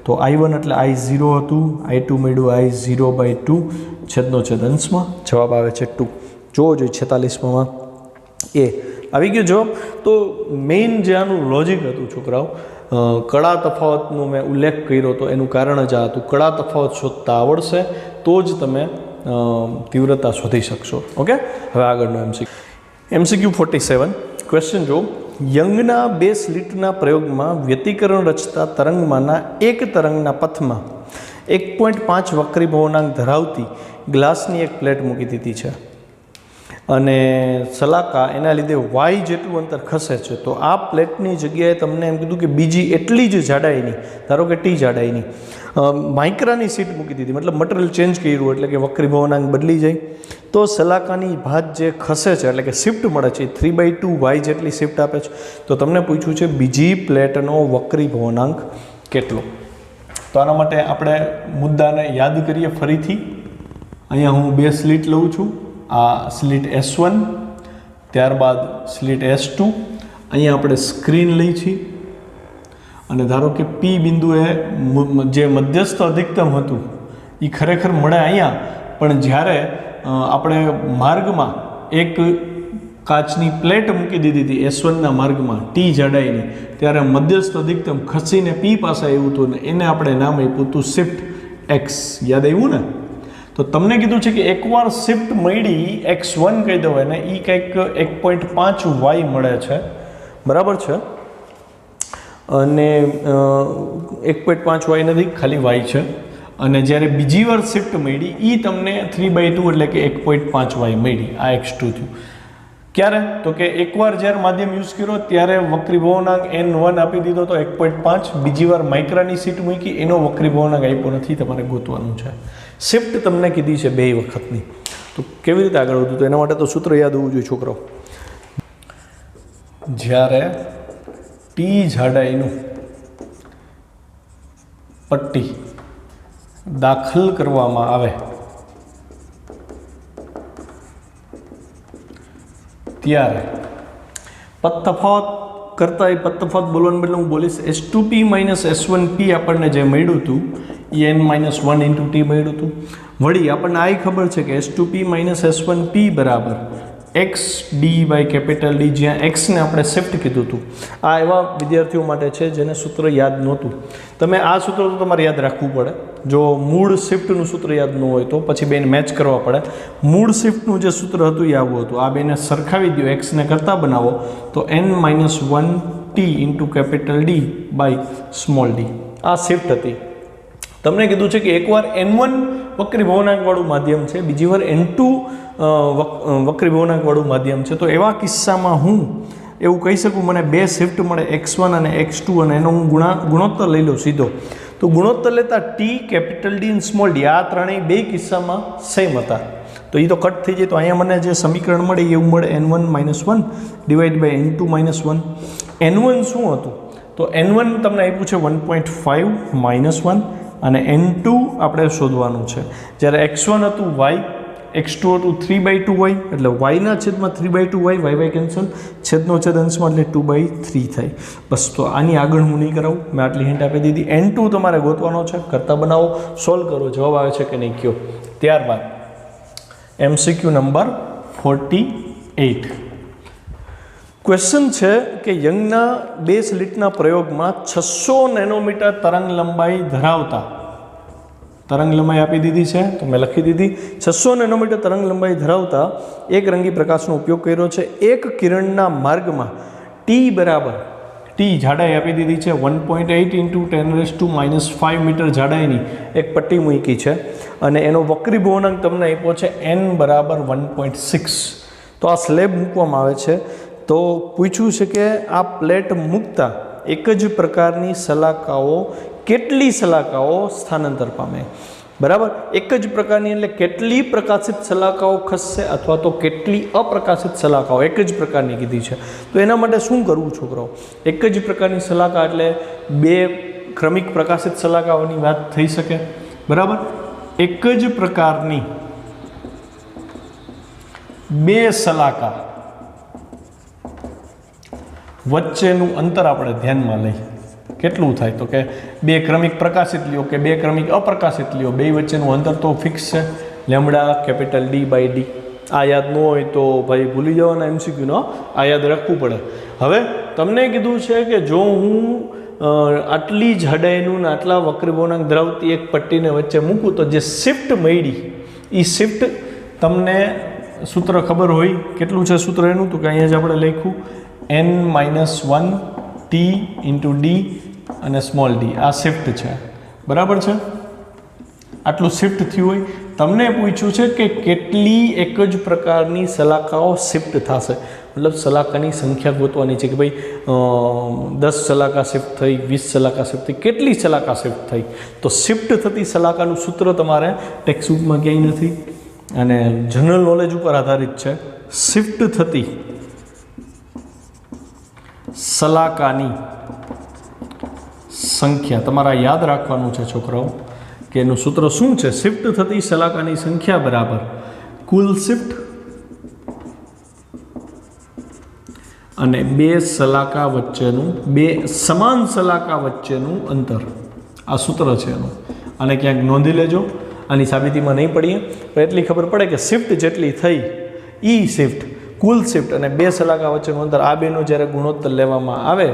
તો I1 એટલે I0 હતું, I2 મેળવ્યું I0/2, છેદનો છેદ અંશમાં, જવાબ આવે છે 2. જોવો જોઈએ 46માં એ આવી ગયો જવાબ. તો મેઇન જે આનું લોજિક હતું છોકરાઓ, કડા તફાવતનો મેં ઉલ્લેખ કર્યો તો એનું કારણ જ આ હતું. કડા તફાવત શોધતા આવડશે તો જ તમે તીવ્રતા શોધી શકશો. ઓકે, હવે આગળનો MCQ 47 ક્વેશ્ચન જો. યંગના બે સ્લિટના પ્રયોગમાં વ્યતિકરણ રચતા તરંગમાંના એક તરંગના પથમાં 1.5 વક્રી ભવનાંક ધરાવતી ગ્લાસની એક પ્લેટ મૂકી દીધી છે અને સલાહકા એના લીધે y જેટલું અંતર ખસે છે. તો આ પ્લેટની જગ્યાએ તમને એમ કીધું કે બીજી એટલી જ જાડાઈની, ધારો કે T જાડાઈની માઇક્રાની સીટ મૂકી દીધી, મતલબ મટીરિયલ ચેન્જ કર્યું એટલે કે વક્રી ભવનાંક બદલી જાય. તો સલાહકાની ભાત જે ખસે છે એટલે કે શિફ્ટ મળે છે 3/2 y જેટલી શિફ્ટ આપે છે. તો તમને પૂછ્યું છે બીજી પ્લેટનો વક્રી ભવનાંક કેટલો. તો આના માટે આપણે મુદ્દાને યાદ કરીએ ફરીથી. અહીંયા હું બે સ્લિટ લઉં છું. આ સ્લિટ S1, ત્યારબાદ સ્લિટ S2. અહીંયા આપણે સ્ક્રીન લઈ છીએ અને ધારો કે P બિંદુએ જે મધ્યસ્થ અધિકતમ હતું એ ખરેખર મળે અહીંયા, પણ જ્યારે આપણે માર્ગમાં એક કાચની પ્લેટ મૂકી દીધી હતી S1ના માર્ગમાં ટી જાડાઈની, ત્યારે મધ્યસ્થ અધિકતમ ખસીને P પાસે આવ્યું હતું ને એને આપણે નામ આપ્યું હતું શિફ્ટ X. યાદ આવ્યું ને? તો તમને કીધું છે કે એકવાર શિફ્ટ મળી X1 કહી દેવાય ને, એ કંઈક 1.5 y મળે છે, બરાબર છે, અને 1.5 y નથી, ખાલી y છે. અને જ્યારે બીજી વાર શિફ્ટ મળી એ તમને 3/2 એટલે કે 1.5 y મળી. આ X2 થયું. ક્યારે? તો કે એકવાર જ્યારે માધ્યમ યુઝ કર્યો ત્યારે વક્રીભવનાંક n1 આપી દીધો તો 1.5, બીજી વાર માઇક્રાની સીટ મૂકી એનો વક્રીભવનાંક આપ્યો નથી, તમારે ગોતવાનું છે. શિફ્ટ તમને કીધી છે 2 વખતની. તો કેવી રીતે આગળ વધવું? તો એના માટે તો સૂત્ર યાદ હોવું જોઈએ છોકરાઓ. જ્યારે ટી જાડાઈનું પટ્ટી દાખલ કરવામાં આવે ત્યારે તફાવત કરતા એ તફાવત બોલવાનું બદલે હું બોલીશ S2P - S1P આપણને જે મળ્યું હતું એ n-1 × t મળ્યું હતું. વળી આપણને આ ખબર છે કે S2P - S1P બરાબર XD/D, જ્યાં Xને આપણે શિફ્ટ કીધું હતું. આ એવા વિદ્યાર્થીઓ માટે છે જેને સૂત્ર યાદ નહોતું. તમે આ સૂત્ર તો તમારે યાદ રાખવું પડે. જો મૂળ શિફ્ટનું સૂત્ર યાદ ન હોય તો પછી બેને મેચ કરવા પડે. મૂળ શિફ્ટનું જે સૂત્ર હતું એ આવું હતું. આ બેને સરખાવી દો, Xને કરતા બનાવો તો n-1t × D/d. આ શિફ્ટ હતી. તમને કીધું છે કે એકવાર n1 વક્રીભવનાંકવાળું માધ્યમ છે, બીજી વાર n2 વક્રીભવનાંકવાળું માધ્યમ છે. તો એવા કિસ્સામાં હું એવું કહી શકું મને 2 શિફ્ટ મળે X1 અને X2 અને એનો હું ગુણોત્તર લઈ લઉં સીધો. તો ગુણોત્તર લેતા T, D અને d આ ત્રણેય 2 કિસ્સામાં સેમ હતા. તો એ તો કટ થઈ જાય. તો અહીંયા મને જે સમીકરણ મળે એવું મળે n1 - 1 / n2 - 1. n1 શું હતું? તો n1 તમને આપ્યું છે 1.5 - 1 અને n2 આપણે શોધવાનું છે. જ્યારે X1 હતું y, X2 હતું 3/2y, એટલે yના છેદમાં 3/2y, y કેન્સલ, છેદનો છેદ અંશમાં એટલે 2/3 થાય. બસ. તો આની આગળ હું નહીં કરાવું, મેં આટલી હિન્ટ આપી દીધી. n2 તમારે ગોતવાનો છે, કરતા બનાવો, સોલ્વ કરો, જવાબ આવે છે કે નહીં કયો. ત્યારબાદ MCQ નંબર 48. ક્વેશ્ચન છે કે યંગના 2 સ્લિટના પ્રયોગમાં 600 નેનોમીટર તરંગ લંબાઈ ધરાવતા, તરંગ લંબાઈ આપી દીધી છે તો મેં લખી દીધી, 600 નેનોમીટર તરંગ લંબાઈ ધરાવતા એક રંગી પ્રકાશનો ઉપયોગ કર્યો છે. એક કિરણના માર્ગમાં T જાડાઈ આપી દીધી છે, 1.8 × 10⁻⁵ મીટર જાડાઈની એક પટ્ટી મૂકી છે અને એનો વક્રીભવનાંક તમને આપ્યો છે n = 1.6. તો આ સ્લેબ મૂકવામાં આવે છે. તો પૂછ્યું છે કે આ પ્લેટ મૂકતા એક જ પ્રકારની સલાખાઓ કેટલી સલાખાઓ સ્થાનાંતર પામે? બરાબર. એક જ પ્રકારની એટલે કેટલી પ્રકાશિત સલાખાઓ ખસશે અથવા તો કેટલી અપ્રકાશિત સલાખાઓ એક જ પ્રકારની કીધી છે. તો એના માટે શું કરવું છોકરાઓ? એક જ પ્રકારની સલાખા એટલે 2 ક્રમિક પ્રકાશિત સલાખાઓની વાત થઈ શકે. બરાબર. એક જ પ્રકારની 2 સલાખા વચ્ચેનું અંતર આપણે ધ્યાનમાં લઈએ. કેટલું થાય? તો કે 2 ક્રમિક પ્રકાશિત લ્યો કે 2 ક્રમિક અપ્રકાશિત લ્યો, 2 વચ્ચેનું અંતર તો ફિક્સ છે, λ/D/d. આ યાદ ન હોય તો ભાઈ ભૂલી જવાના MCQનો, આ યાદ રાખવું પડે. હવે તમને કીધું છે કે જો હું આટલી જાડાઈનું ને આટલા વક્રીભવનાંક ધરાવતી એક પટ્ટીને વચ્ચે મૂકું તો જે શિફ્ટ મળી એ શિફ્ટ તમને સૂત્ર ખબર હોય. કેટલું છે સૂત્ર એનું? તો કે અહીંયા જ આપણે લખ્યું n-1t × d અને d. આ શિફ્ટ છે. બરાબર છે. આટલું શિફ્ટ થયું હોય. તમને પૂછ્યું છે કે કેટલી એક જ પ્રકારની સલાખાઓ શિફ્ટ થશે, મતલબ સલાખાની સંખ્યા ગોતવાની છે કે ભાઈ 10 સલાખા શિફ્ટ થઈ, 20 સલાખા શિફ્ટ થઈ, કેટલી સલાખા શિફ્ટ થઈ. તો શિફ્ટ થતી સલાખાનું સૂત્ર તમારે ટેક્સ્ટબુકમાં ક્યાંય નથી અને જનરલ નોલેજ ઉપર આધારિત છે. શિફ્ટ થતી સલાખાની સંખ્યા તમારા યાદ રાખવાનું છે છોકરાઓ કે એનું સૂત્ર શું છે? શિફ્ટ થતી સલાખાની સંખ્યા બરાબર કુલ શિફ્ટ અને 2 સલાખા વચ્ચેનું, 2 સમાન સલાખા વચ્ચેનું અંતર. આ સૂત્ર છે એનું. અને ક્યાંક નોંધી લેજો, આની સાબિતીમાં નહીં પડીએ પણ એટલી ખબર પડે કે શિફ્ટ જેટલી થઈ એ શિફ્ટ કુલ શિફ્ટ અને બે સલાકા વચ્ચેનું અંતર આ બેનો જ્યારે ગુણોત્તર લેવામાં આવે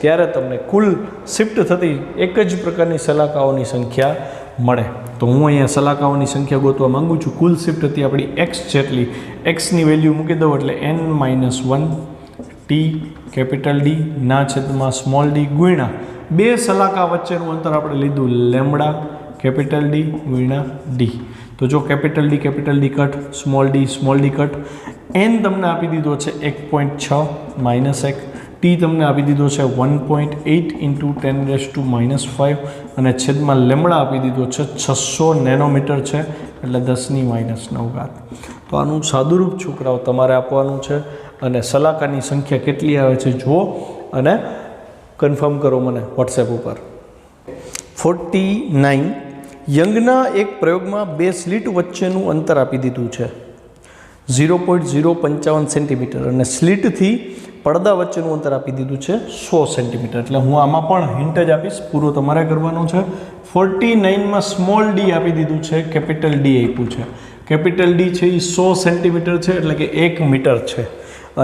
ત્યારે તમને કુલ શિફ્ટ થતી એક જ પ્રકારની સલાકાઓની સંખ્યા મળે. તો હું અહીંયા સલાકાઓની સંખ્યા ગોતવા માગું છું. કુલ શિફ્ટ હતી આપણી એક્સ જેટલી, એક્સની વેલ્યુ મૂકી દઉં એટલે n-1 ટી કેપિટલ ડી ના છેદમાં સ્મોલ ડી ગુણ્યા બે સલાકા વચ્ચેનું અંતર આપણે લીધું લેમડા કેપિટલ ડી ગુણ્યા ડી. તો જો capital D cut, small D cut. n તમને આપી દીધો છે 1.6 -1, ટી તમને આપી દીધો છે 1.8 × 10⁻⁵ અને છેદમાં લેમડા આપી દીધો છે 600 નેનોમીટર છે એટલે 10⁻⁹. તો આનું સાદુરૂપ છોકરાઓ તમારે આપવાનું છે અને સલાકાની સંખ્યા કેટલી આવે છે જુઓ અને કન્ફર્મ કરો મને વોટ્સએપ ઉપર. 49 યંગના એક પ્રયોગમાં બે સ્લિટ વચ્ચેનું અંતર આપી દીધું છે 0.055 સેન્ટીમીટર અને સ્લિટથી પડદા વચ્ચેનું અંતર આપી દીધું છે 100 સેન્ટીમીટર. એટલે હું આમાં પણ હિન્ટ જ આપીશ, પૂરો તમારે કરવાનો છે. 49માં સ્મોલ ડી આપી દીધું છે, કેપિટલ ડી આપ્યું છે. કેપિટલ ડી છે એ 100 સેન્ટીમીટર છે એટલે કે 1 મીટર છે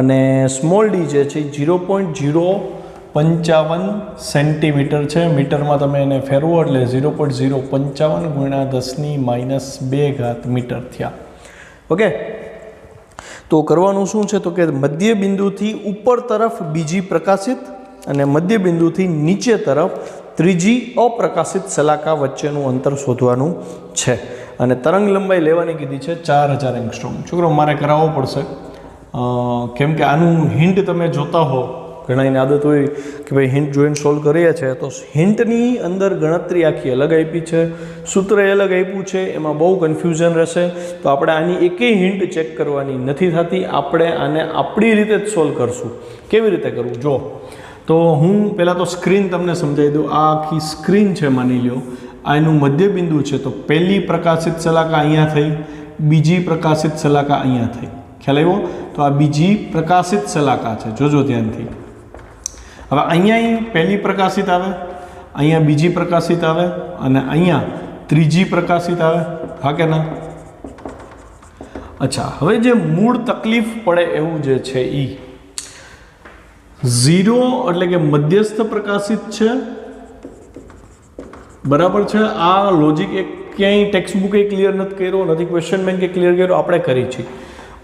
અને સ્મોલ ડી જે છે એ 0.055 સેન્ટીમીટર છે. મીટરમાં તમે એને ફેરવો એટલે 0.055 × 10⁻² મીટર થયા. ઓકે, તો કરવાનું શું છે તો કે મધ્ય બિંદુથી ઉપર તરફ બીજી પ્રકાશિત અને મધ્ય બિંદુથી નીચે તરફ ત્રીજી અપ્રકાશિત સલાકા વચ્ચેનું અંતર શોધવાનું છે અને તરંગ લંબાઈ લેવાની કીધી છે 4000 એંગસ્ટ્રોમ. છોકરો મારે કરાવવો પડશે કેમ કે આનું હિન્ટ તમે જોતા હો, ઘણાની આદત હોય કે ભાઈ હિન્ટ જોઈને સોલ્વ કરીએ છીએ તો હિન્ટની અંદર ગણતરી આખી અલગ આપી છે, સૂત્ર અલગ આપ્યું છે, એમાં બહુ કન્ફ્યુઝન રહેશે. તો આપણે આની એકેય હિન્ટ ચેક કરવાની નથી થતી, આપણે આને આપણી રીતે જ સોલ્વ કરશું. કેવી રીતે કરવું જો, તો હું પહેલાં તો સ્ક્રીન તમને સમજાવી દઉં. આ આખી સ્ક્રીન છે માની લો, આ એનું મધ્ય બિંદુ છે. તો પહેલી પ્રકાશિત સલાકા અહીંયા થઈ, બીજી પ્રકાશિત સલાકા અહીંયા થઈ. ખ્યાલ આવ્યો? તો આ બીજી પ્રકાશિત સલાકા છે, જોજો ધ્યાનથી. હવે અહીંયા પહેલી પ્રકાશિત આવે, અહીંયા બીજી પ્રકાશિત આવે અને અહીંયા ત્રીજી પ્રકાશિત આવે. હા કે ના? અચ્છા, હવે જે મૂળ તકલીફ પડે એવું જે છે એ 0 એટલે કે મધ્યસ્થ પ્રકાશિત છે, બરાબર છે. આ લોજિક એક ક્યાંય ટેક્સ્ટબુકે ક્લિયર નથી કર્યો, નથી ક્વેશ્ચન બેંકે ક્લિયર કર્યો, આપણે કરી છે.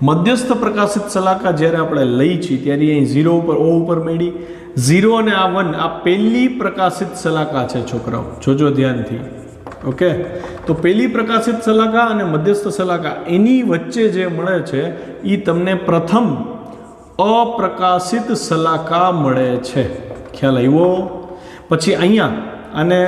મધ્યસ્થ પ્રકાશિત સલાકા જ્યારે આપણે લઈ છીએ ત્યારે અહીં 0 ઉપર O ઉપર મેળી 0 અને આ 1 આ પહેલી પ્રકાશિત સલાકા છે છોકરાઓ, જોજો ધ્યાનથી. ઓકે, તો પહેલી પ્રકાશિત સલાકા અને મધ્યસ્થ સલાકા એની વચ્ચે જે મળે છે એ તમને પ્રથમ અપ્રકાશિત સલાકા મળે છે. ખ્યાલ આવ્યો? પછી અહીંયા અને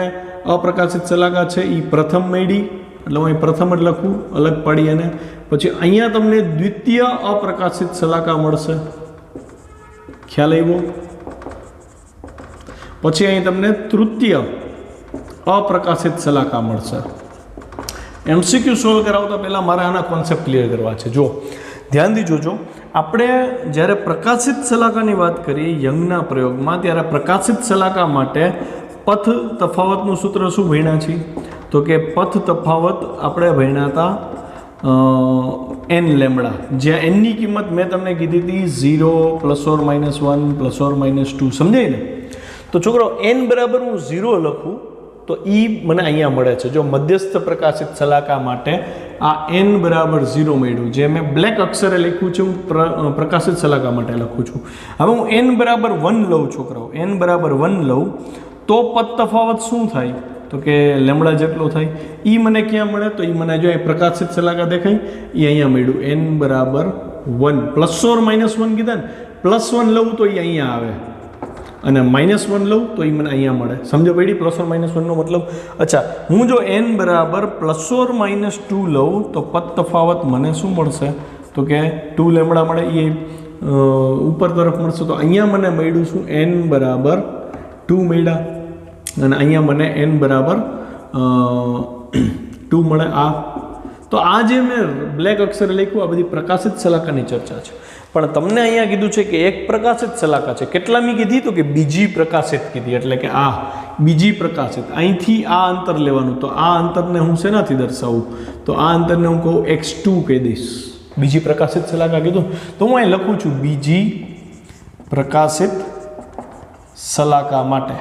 અપ્રકાશિત સલાકા છે એ પ્રથમ મેળી, એટલે હું અહીં પ્રથમ જ લખું અલગ પાડી અને પછી અહીંયા તમને દ્વિતીય અપ્રકાશિત સલાકા મળશે. ખ્યાલ આવ્યો? પછી અહીં તમને તૃતીય અપ્રકાશિત સલાકા મળશે. MCQ સોલ્વ કરાવતા પહેલાં મારે આના કોન્સેપ્ટ ક્લિયર કરવા છે. જો ધ્યાનથી જોજો, આપણે જ્યારે પ્રકાશિત સલાકાની વાત કરીએ યંગના પ્રયોગમાં, ત્યારે પ્રકાશિત સલાકા માટે પથ તફાવતનું સૂત્ર શું ભણ્યા છીએ? તો કે પથ તફાવત આપણે ભણ્યા હતા n લેમડા, જ્યાં n ની કિંમત મેં તમને કીધી હતી 0 ±1 ±2. સમજાય ને? તો છોકરો n બરાબર હું 0 લખું તો એ મને અહીંયા મળે છે. જો મધ્યસ્થ પ્રકાશિત સલાકા માટે આ n બરાબર 0 મળ્યું, જે મેં બ્લેક અક્ષરે લખ્યું છે, હું પ્રકાશિત સલાકા માટે લખું છું. હવે હું n બરાબર 1 લઉં છોકરાઓ, n બરાબર 1 લઉં તો પદ તફાવત શું થાય? તો કે લેમડા જેટલો થાય. એ મને ક્યાં મળે? તો એ મને જો અહીં પ્રકાશિત સલાકા દેખાય એ અહીંયા મળ્યું n બરાબર 1 ±1 કીધા ને, +1 લઉં તો એ અહીંયા આવે અને -1 લઉં તો એ મને અહીંયા મળે. સમજો પડી +1 નો મતલબ? અચ્છા, હું જો n બરાબર +2 લઉં તો પદ તફાવત મને શું મળશે? તો કે 2 લેમડા મળે, એ ઉપર તરફ મળશે. તો અહીંયા મને મળ્યું શું? n બરાબર 2 મળ્યા અને અહીંયા મને n બરાબર 2 મળે. આ તો આ જે મેં બ્લેક અક્ષરે લખ્યું આ બધી પ્રકાશિત સલાકાની ચર્ચા છે. પણ તમને અહીંયા કીધું છે કે એક પ્રકાશિત સલાકા છે. કેટલામી કીધી? તો કે બીજી પ્રકાશિત કીધી, એટલે કે આ બીજી પ્રકાશિત. અહીંથી આ અંતર લેવાનું, તો આ અંતરને હું શેનાથી દર્શાવું? તો આ અંતરને હું કહું x2 કહી દઈશ. બીજી પ્રકાશિત શલાકા કીધું તો હું અહીં લખું છું બીજી પ્રકાશિત શલાકા માટે.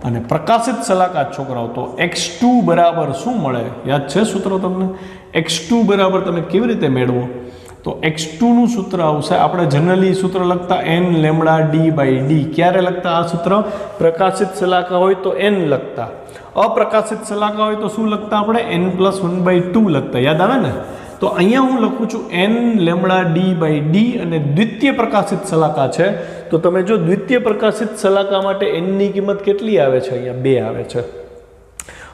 અને પ્રકાશિત શલાકા છોકરાઓ તો x2 બરાબર શું મળે? યાદ છે સૂત્ર તમને? x2 બરાબર તમે કેવી રીતે મેળવો? તો x2 નું સૂત્ર આવશે, આપણે જનરલી સૂત્ર લખતા n લેમ્બડા d/d. ક્યારે લખતા આ સૂત્ર? પ્રકાશિત શલાકા હોય તો n લખતા, અપ્રકાશિત શલાકા હોય તો શું લખતા આપણે? n+1/2 લખતા. યાદ આવે ને? તો અહીંયા હું લખું છું n લેમ્બડા d/d અને દ્વિતીય પ્રકાશિત શલાકા છે તો તમે જો દ્વિતીય પ્રકાશિત શલાકા માટે n ની કિંમત કેટલી આવે છે? અહીંયા 2 આવે છે.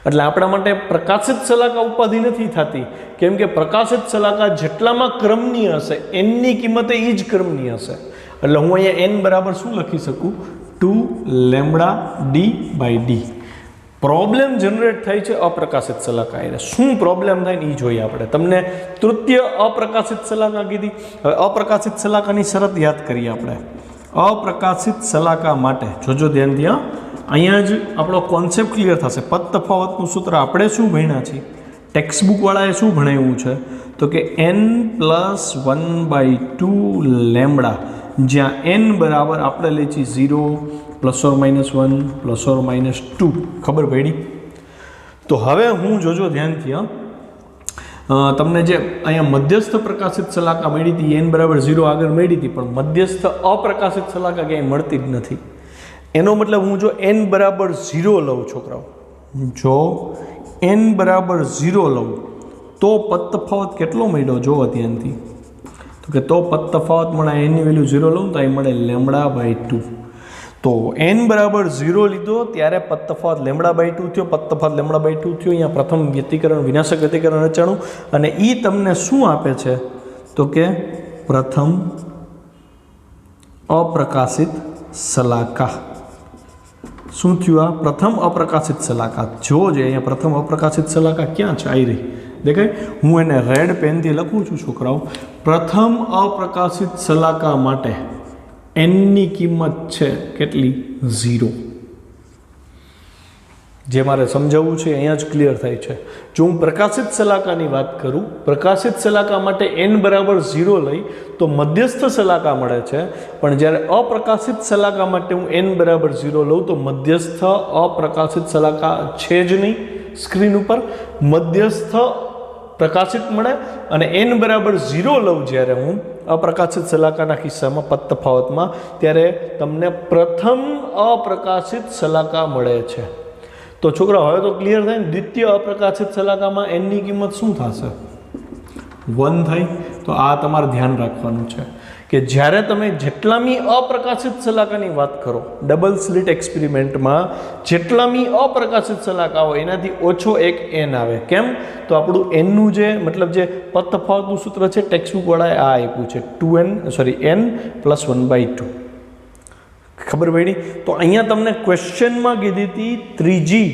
એટલે આપણા માટે પ્રકાશિત શલાકા ઉપાધિ નથી થતી, કેમ કે પ્રકાશિત શલાકા જેટલામાં ક્રમની હશે n ની કિંમત એ જ ક્રમની હશે. એટલે હું અહીંયા n બરાબર શું લખી શકું? 2 લેમ્બડા d/d. પ્રોબ્લેમ જનરેટ થાય છે અપ્રકાશિત શલાકા. એટલે શું પ્રોબ્લેમ થાય ને એ જોઈએ આપણે. તમને તૃતીય અપ્રકાશિત શલાકા કીધી. હવે અપ્રકાશિત શલાકાની શરત યાદ કરીએ આપણે. અપ્રકાશિત શલાકા માટે જોજો ધ્યાનથી, અહીંયા જ આપણો કોન્સેપ્ટ ક્લિયર થશે. પદ તફાવતનું સૂત્ર આપણે શું ભણ્યા છીએ? ટેક્સ્ટબુક વાળાએ શું ભણાવ્યું છે? તો કે n+1/2 લેમ્બડા, જ્યાં n બરાબર આપણે લઈએ છીએ 0 ±1 ±2. ખબર પડી? તો હવે હું જોજો ધ્યાનથી, તમને જે અહીંયા મધ્યસ્થ પ્રકાશિત શલાકા મળી હતી n બરાબર 0 આગળ મળી હતી, પણ મધ્યસ્થ અપ્રકાશિત શલાકા ક્યાંય મળતી જ નથી. એનો મતલબ હું જો n બરાબર 0 લઉં છોકરાઓ, જો n બરાબર 0 લઉં તો પદ તફાવત કેટલો મળ્યો? જોવો ધ્યાનથી. તો કે તો પદ તફાવત મળે n ની વેલ્યુ 0 લઉં તો અહીં મળે λ/2. તો n બરાબર 0 લીધો ત્યારે પદ તફાવત λ/2 થયો. પદ તફાવત λ/2 થયો. અહીંયા પ્રથમ વ્યતિકરણ, વિનાશક વ્યતિકરણ રચાણું અને એ તમને શું આપે છે? તો કે પ્રથમ અપ્રકાશિત શલાકા. શું થયું? આ પ્રથમ અપ્રકાશિત શલાકા. જોવો જોઈએ અહીંયા પ્રથમ અપ્રકાશિત શલાકા ક્યાં છે? આવી રહી દેખાય? હું એને રેડ પેનથી લખું છું છોકરાઓ. પ્રથમ અપ્રકાશિત શલાકા માટે n ની કિંમત છે કેટલી? 0. જે મારે સમજાવવું છે અહીંયા જ ક્લિયર થાય છે. જો હું પ્રકાશિત શલાકાની વાત કરું, પ્રકાશિત શલાકા માટે n બરાબર 0 લઈ તો મધ્યસ્થ શલાકા મળે છે, પણ જ્યારે અપ્રકાશિત શલાકા માટે હું n બરાબર 0 લઉં તો મધ્યસ્થ અપ્રકાશિત શલાકા છે જ નહીં સ્ક્રીન ઉપર. મધ્યસ્થ પ્રકાશિત મળે અને n બરાબર 0 લઉં જ્યારે હું અપ્રકાશિત શલાકાના કિસ્સામાં પદ તફાવતમાં, ત્યારે તમને પ્રથમ અપ્રકાશિત શલાકા મળે છે. તો છોકરા હવે તો ક્લિયર થાય ને? દ્વિતીય અપ્રકાશિત શલાકામાં n ની કિંમત શું થશે? 1 થાય. તો આ તમારે ધ્યાન રાખવાનું છે કે જ્યારે તમે જેટલામી અપ્રકાશિત શલાકાની વાત કરો, ડબલ સ્લિટ એક્સપેરિમેન્ટમાં જેટલામી અપ્રકાશિત શલાકા હોય એનાથી ઓછો એક n આવે. કેમ? તો આપણું n નું જે મતલબ જે પદ તફાવતનું સૂત્ર છે ટેક્સ્ટબુક વાળાએ આ આપ્યું છે n+1/2. ખબર પડી? તો અહીંયા તમને ક્વેશ્ચનમાં કીધી હતી ત્રીજી,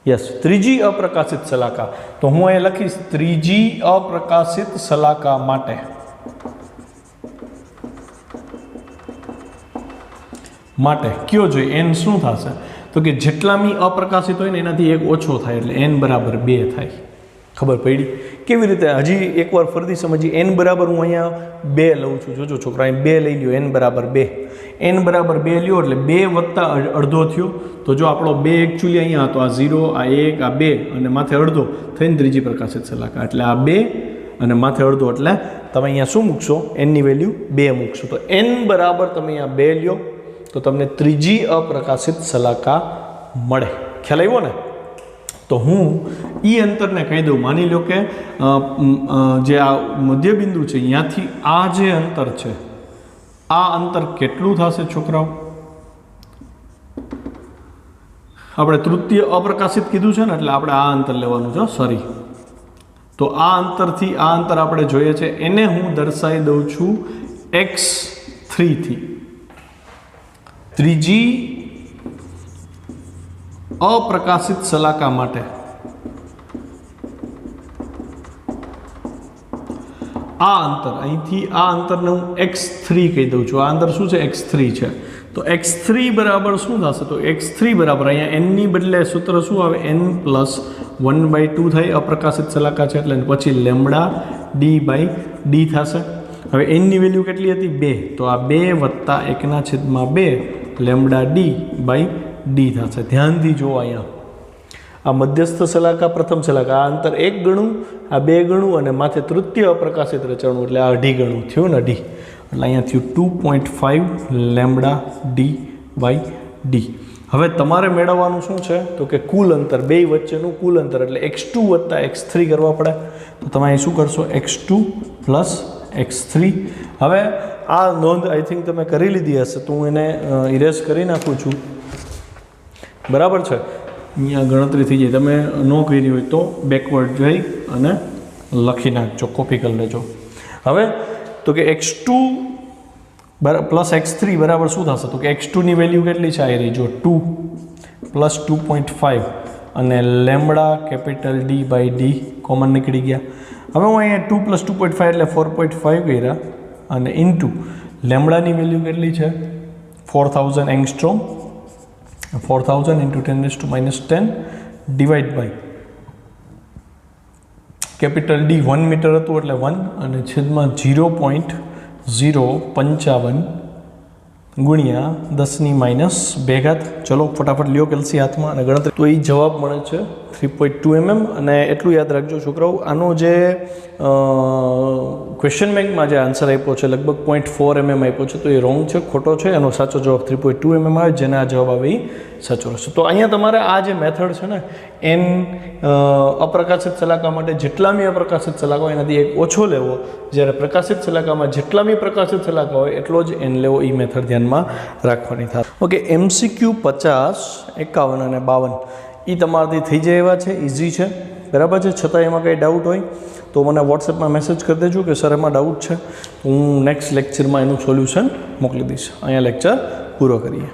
યસ, ત્રીજી અપ્રકાશિત શલાકા. તો હું અહીં લખીશ ત્રીજી અપ્રકાશિત શલાકા માટે. કયો જોઈએ? n શું થશે? તો કે જેટલામી અપ્રકાશિત હોય ને એનાથી એક ઓછો થાય એટલે n બરાબર 2 થાય. ખબર પડી? કેવી રીતે? હજી એકવાર ફરીથી સમજીએ. n બરાબર હું અહીંયા 2 લઉં છું. જોજો છોકરા, અહીં 2 લઈ લ્યો. n બરાબર 2. n બરાબર 2 લ્યો એટલે 2 વત્તા અડધો થયો. તો જો આપણો 2 એકચ્યુઅલી અહીંયા હતો, આ 0, આ 1, આ 2 અને માથે અડધો થઈને ત્રીજી પ્રકાશિત શલાકા. એટલે આ 2 અને માથે અડધો એટલે તમે અહીંયા શું મૂકશો? n ની વેલ્યુ 2 મૂકશો. તો n બરાબર તમે અહીંયા 2 લ્યો તો તમને ત્રીજી અપ્રકાશિત શલાકા મળે. ખ્યાલ આવ્યો ને? તો હું એ અંતરને કહી દઉં. માની લો કે જે આ મધ્યબિંદુ છે અહીંયાથી આ જે અંતર છે, આ અંતર કેટલું થશે છોકરાઓ? આપણે તૃતીય અપ્રકાશિત કીધું છે ને, એટલે આપણે આ અંતર લેવાનું છે. સોરી, તો આ અંતરથી આ અંતર આપણે જોઈએ છે, એને હું દર્શાવી દઉં છું x3 થી. ત્રીજી અપ્રકાશિત શલાકા માટે આ અંતર, અહીંથી આ અંતરને હું x3 કહી દઉં છું. આ અંતર શું છે? x3 છે. તો x3 બરાબર શું થશે? તો x3 બરાબર અહીંયા n ની બદલે સૂત્ર શું આવે? n+1/2 1/2 થાય, અપ્રકાશિત શલાકા છે એટલે પછી લેમડા ડી બાય ડી થશે. હવે એનની વેલ્યુ કેટલી હતી? 2, તો આ 2 વત્તા 1/2 લેમડા ડી બાય ડી થશે. ધ્યાનથી જુઓ અહીંયા આ મધ્યસ્થ શલાકા, પ્રથમ શલાકા, આ અંતર 1 ગણું, આ 2 ગણું અને માથે તૃતીય અપ્રકાશિત રચાણું એટલે આ 2.5 ગણું થયું ને, 2.5 એટલે અહીંયા થયું 2.5 લેમડા ડી બાય ડી. હવે તમારે મેળવવાનું શું છે તો કે કુલ અંતર, બે વચ્ચેનું કુલ અંતર એટલે x2 વત્તા x3 કરવા પડે. તો તમે અહીં શું કરશો? x2 plus x3. હવે આ નોંધ આઈ થિંક તમે કરી લીધી હશે, તો હું એને ઇરેઝ કરી નાખું છું. બરાબર છે, અહીંયા ગણતરી થઈ જાય. તમે ન કરી હોય તો બેકવર્ડ જઈ અને લખી નાખજો, કોપી કરી લેજો. હવે તો કે x2 પ્લસ x3 બરાબર શું થશે? તો કે x2ની વેલ્યુ કેટલી છે? આ રહી જો 2 પ્લસ 2.5 અને lambda capital D by D common નીકળી ગયા. હવે હું અહીંયા 2 પ્લસ 2.5 એટલે 4.5 કર્યા અને ઇન્ટુ લેમડાની વેલ્યુ કેટલી છે? 4000 angstrom. 4000 into 10⁻10 divide by capital D 1 metre હતું એટલે 1 અને છેદમાં 0.055 ગુણ્યા 10⁻2. ચલો ફટાફટ લ્યો કેલ્સી હાથમાં અને ગણતરી. તો એ જવાબ મળે છે 3.2 mm. અને એટલું યાદ રાખજો છોકરાઓ, આનો જે ક્વેશ્ચન બેંકમાં જે આન્સર આપ્યો છે લગભગ 0.4 mm આપ્યો છે, તો એ રોંગ છે, ખોટો છે. એનો સાચો જવાબ 3.2 mm આવે, જેને આ જવાબ આવે એ સાચો રહેશે. તો અહીંયા તમારે આ જે મેથડ છે ને, એન અપ્રકાશિત શલાકા માટે જેટલામી અપ્રકાશિત શલાકા હોય એનાથી એક ઓછો લેવો, જ્યારે પ્રકાશિત શલાકામાં જેટલામી પ્રકાશિત શલાકા હોય એટલો જ એન લેવો, એ મેથડ ધ્યાનમાં રાખવાની થાય. ઓકે, MCQ 50, 51 અને 52 એ તમારાથી થઈ જાય એવા છે, ઇઝી છે. બરાબર છે. છતાં એમાં કંઈ ડાઉટ હોય તો મને વોટ્સએપમાં મેસેજ કરી દેજો કે સર એમાં ડાઉટ છે, હું નેક્સ્ટ લેક્ચરમાં એનું સોલ્યુશન મોકલી દઈશ. અહીંયા લેક્ચર પૂરો કરીએ.